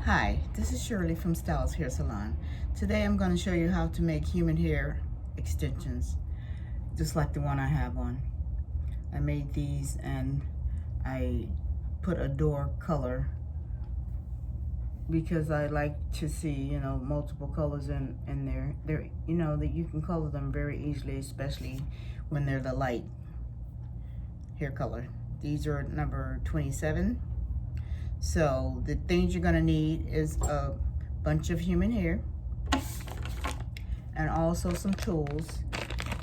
Hi, this is Shirley from Styles Hair Salon. Today I'm going to show you how to make human hair extensions, just like the one I have on. I made these and I put a door color because I like to see, multiple colors in there. They're, that you can color them very easily, especially when they're the light hair color. These are number 27. So the things you're gonna need is a bunch of human hair and also some tools.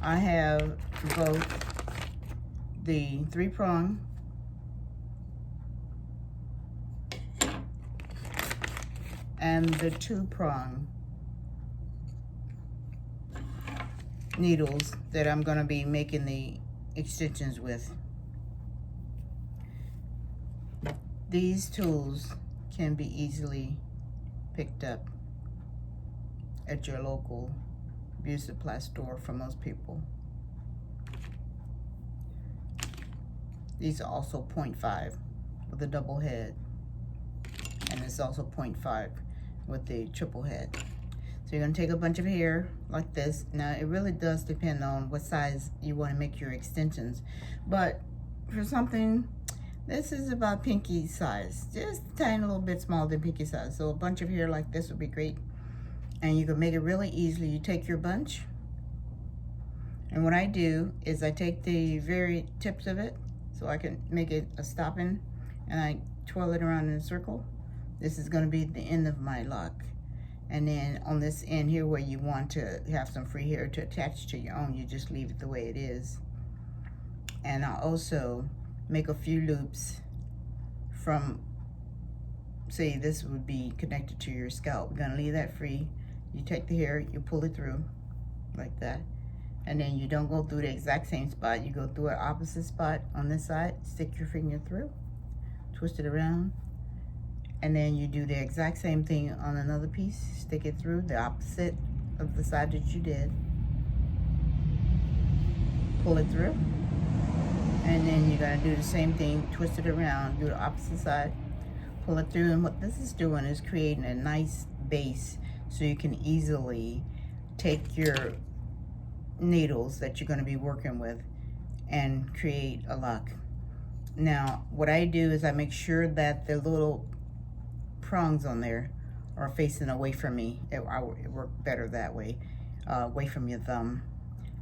I have both the 3-prong and the 2-prong needles that I'm gonna be making the extensions with. These tools can be easily picked up at your local beauty supply store for most people. These are also 0.5 with a double head, and it's also 0.5 with the triple head. So you're gonna take a bunch of hair like this. Now it really does depend on what size you wanna make your extensions, but for something, this is about pinky size, just a tiny little bit smaller than pinky size. So a bunch of hair like this would be great. And you can make it really easily. You take your bunch, and what I do is I take the very tips of it so I can make it a stopping, and I twirl it around in a circle. This is gonna be the end of my lock. And then on this end here where you want to have some free hair to attach to your own, you just leave it the way it is. And I'll also make a few loops from, say this would be connected to your scalp. We're gonna leave that free. You take the hair, you pull it through like that, and then you don't go through the exact same spot. You go through an opposite spot on this side, stick your finger through, twist it around, and then you do the exact same thing on another piece. Stick it through the opposite of the side that you did, pull it through, and then you're gonna do the same thing, twist it around, do the opposite side, pull it through. And what this is doing is creating a nice base so you can easily take your needles that you're gonna be working with and create a lock. Now, what I do is I make sure that the little prongs on there are facing away from me. It works better that way, away from your thumb.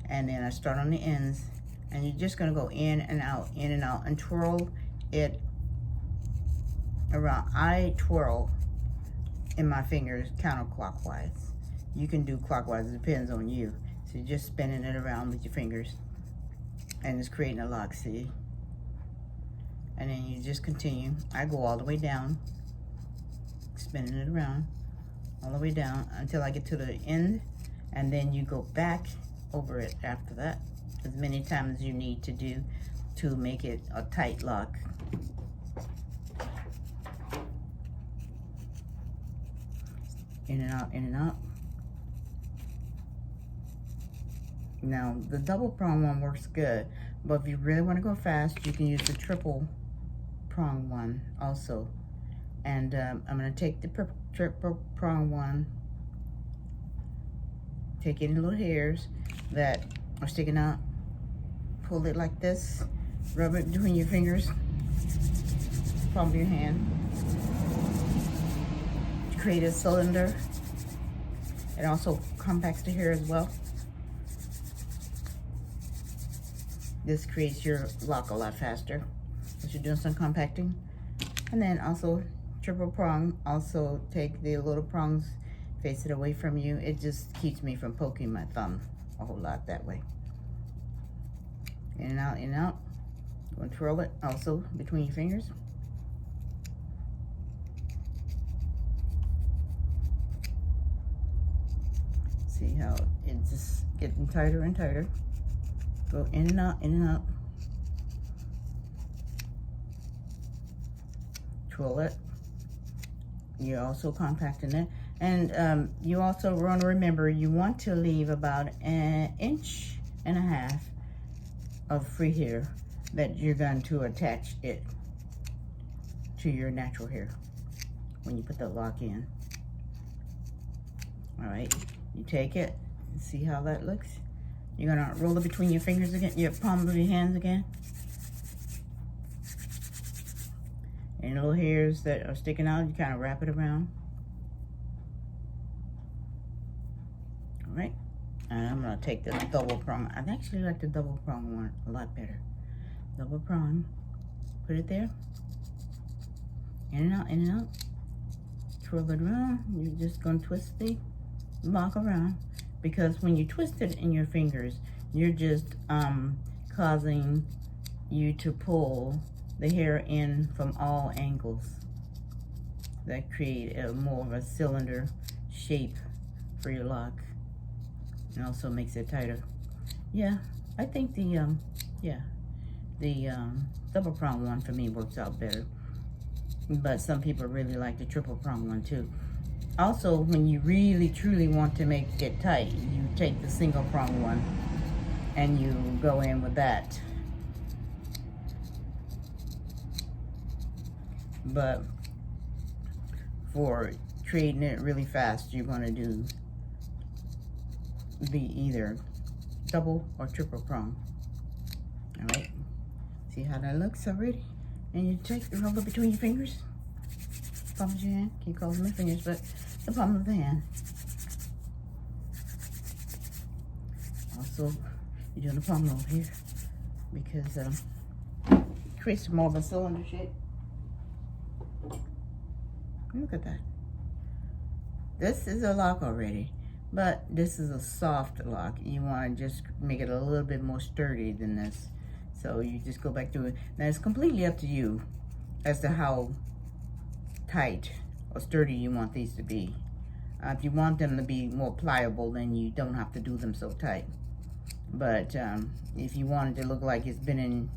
And then I start on the ends, and you're just gonna go in and out, and twirl it around. I twirl in my fingers counterclockwise. You can do clockwise, it depends on you. So you're just spinning it around with your fingers, and it's creating a lock, see? And then you just continue. I go all the way down, spinning it around, all the way down until I get to the end, and then you go back over it after that, as many times as you need to do to make it a tight lock. In and out, in and out. Now, the double prong one works good, but if you really want to go fast, you can use the triple prong one also. And I'm going to take the triple prong one, take any little hairs that are sticking out, pull it like this, rub it between your fingers, palm of your hand, create a cylinder. It also compacts the hair as well. This creates your lock a lot faster as you're doing some compacting. And then also triple prong, also take the little prongs, face it away from you. It just keeps me from poking my thumb a whole lot that way. In and out, in and out. Go and twirl it also between your fingers. See how it's just getting tighter and tighter. Go in and out, in and out. Twirl it. You're also compacting it. And you also want to remember, you want to leave about 1.5 inches of free hair that you're going to attach it to your natural hair. when you put the lock in. All right, you take it, see how that looks? You're gonna roll it between your fingers again, your palm of your hands again. Any little hairs that are sticking out, you kind of wrap it around. All right, and I'm gonna take the double prong. I actually like the double prong one a lot better. Double prong, put it there. In and out, in and out. Twirl it around. You're just gonna twist the lock around, because when you twist it in your fingers, you're just causing you to pull the hair in from all angles. That create a more of a cylinder shape for your lock, and also makes it tighter. Yeah, I think the double prong one for me works out better, but some people really like the triple prong one too. Also, when you really truly want to make it tight, you take the single prong one and you go in with that. But for creating it really fast, you're going to do the either double or triple prong. All right, see how that looks already? And you take the roll it between your fingers, palm of your hand. Keep calling my fingers, but the palm of the hand. Also, you're doing the palm roll here because it creates more of a cylinder shape. Look at that. This is a lock already, but this is a soft lock. You want to just make it a little bit more sturdy than this. So you just go back to it. Now it's completely up to you as to how tight or sturdy you want these to be. If you want them to be more pliable, then you don't have to do them so tight. But if you want it to look like it's been in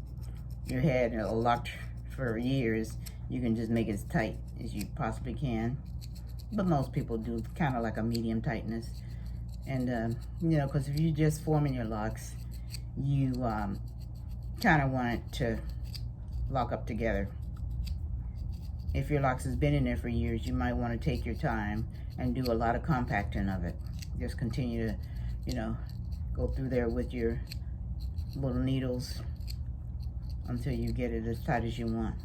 your head or locked for years, you can just make it as tight as you possibly can. But most people do kind of like a medium tightness. And you know, because if you're just forming your locks, you kind of want it to lock up together. If your locks has been in there for years, you might want to take your time and do a lot of compacting of it. Just continue to, you know, go through there with your little needles until you get it as tight as you want.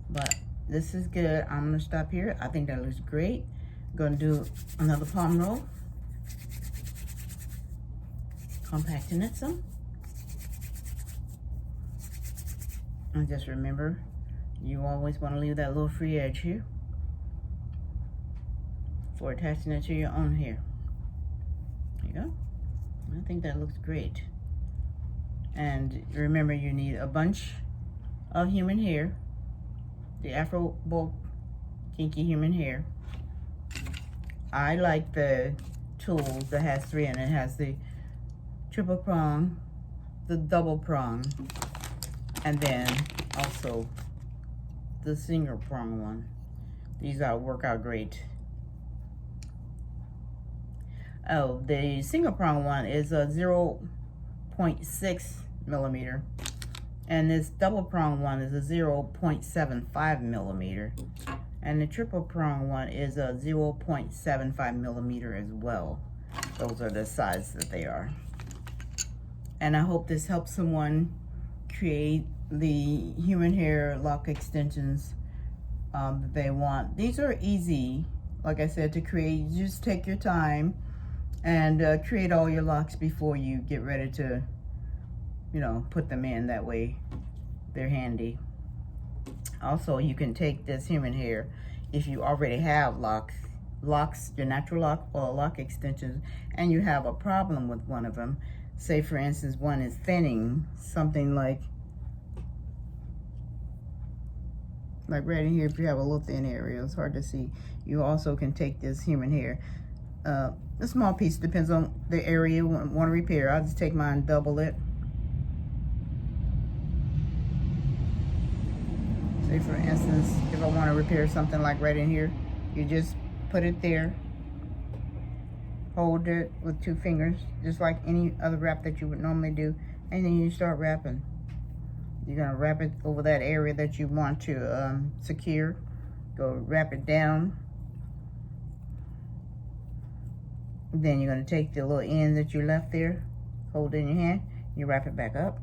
But this is good. I'm gonna stop here. I think that looks great. I'm gonna do another palm roll, compacting it some. And just remember, you always want to leave that little free edge here for attaching it to your own hair. There you go. I think that looks great. And remember, you need a bunch of human hair, the Afro Bolt Kinky human hair. I like the tools that has 3 in it. It has the triple prong, the double prong, and then also the single prong one. These work out great. Oh, the single prong one is a 0.6 millimeter, and this double prong one is a 0.75 millimeter, and the triple prong one is a 0.75 millimeter as well. Those are the size that they are. And I hope this helps someone create the human hair lock extensions that they want. These are easy, like I said, to create. You just take your time and create all your locks before you get ready to, you know, put them in. That way they're handy. Also, you can take this human hair, if you already have locks, your natural lock or lock extensions, and you have a problem with one of them. Say for instance, one is thinning, something like right in here. If you have a little thin area, it's hard to see. You also can take this human hair, a small piece, depends on the area you want to repair. I'll just take mine, double it. Say for instance, if I want to repair something like right in here, you just put it there, hold it with 2 fingers, just like any other wrap that you would normally do, and then you start wrapping. You're gonna wrap it over that area that you want to secure, go wrap it down. Then you're going to take the little end that you left there, hold it in your hand, you wrap it back up.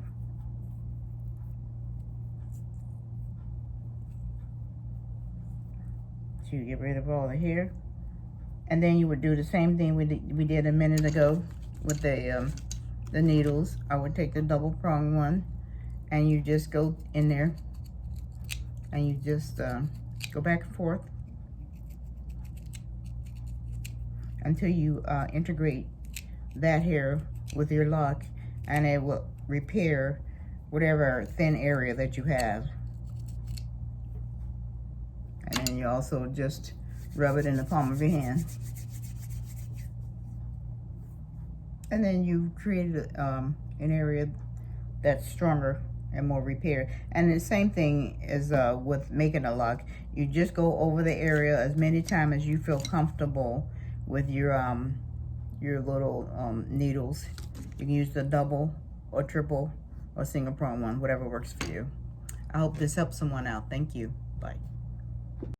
So you get rid of all the hair. And then you would do the same thing we did a minute ago with the needles. I would take the double prong one, and you just go in there, and you just go back and forth until you integrate that hair with your lock, and it will repair whatever thin area that you have. And then you also just rub it in the palm of your hand. And then you created an area that's stronger and more repaired. And the same thing is with making a lock. You just go over the area as many times as you feel comfortable with your little needles. You can use the double or triple or single prong one, whatever works for you. I hope this helps someone out. Thank you. Bye.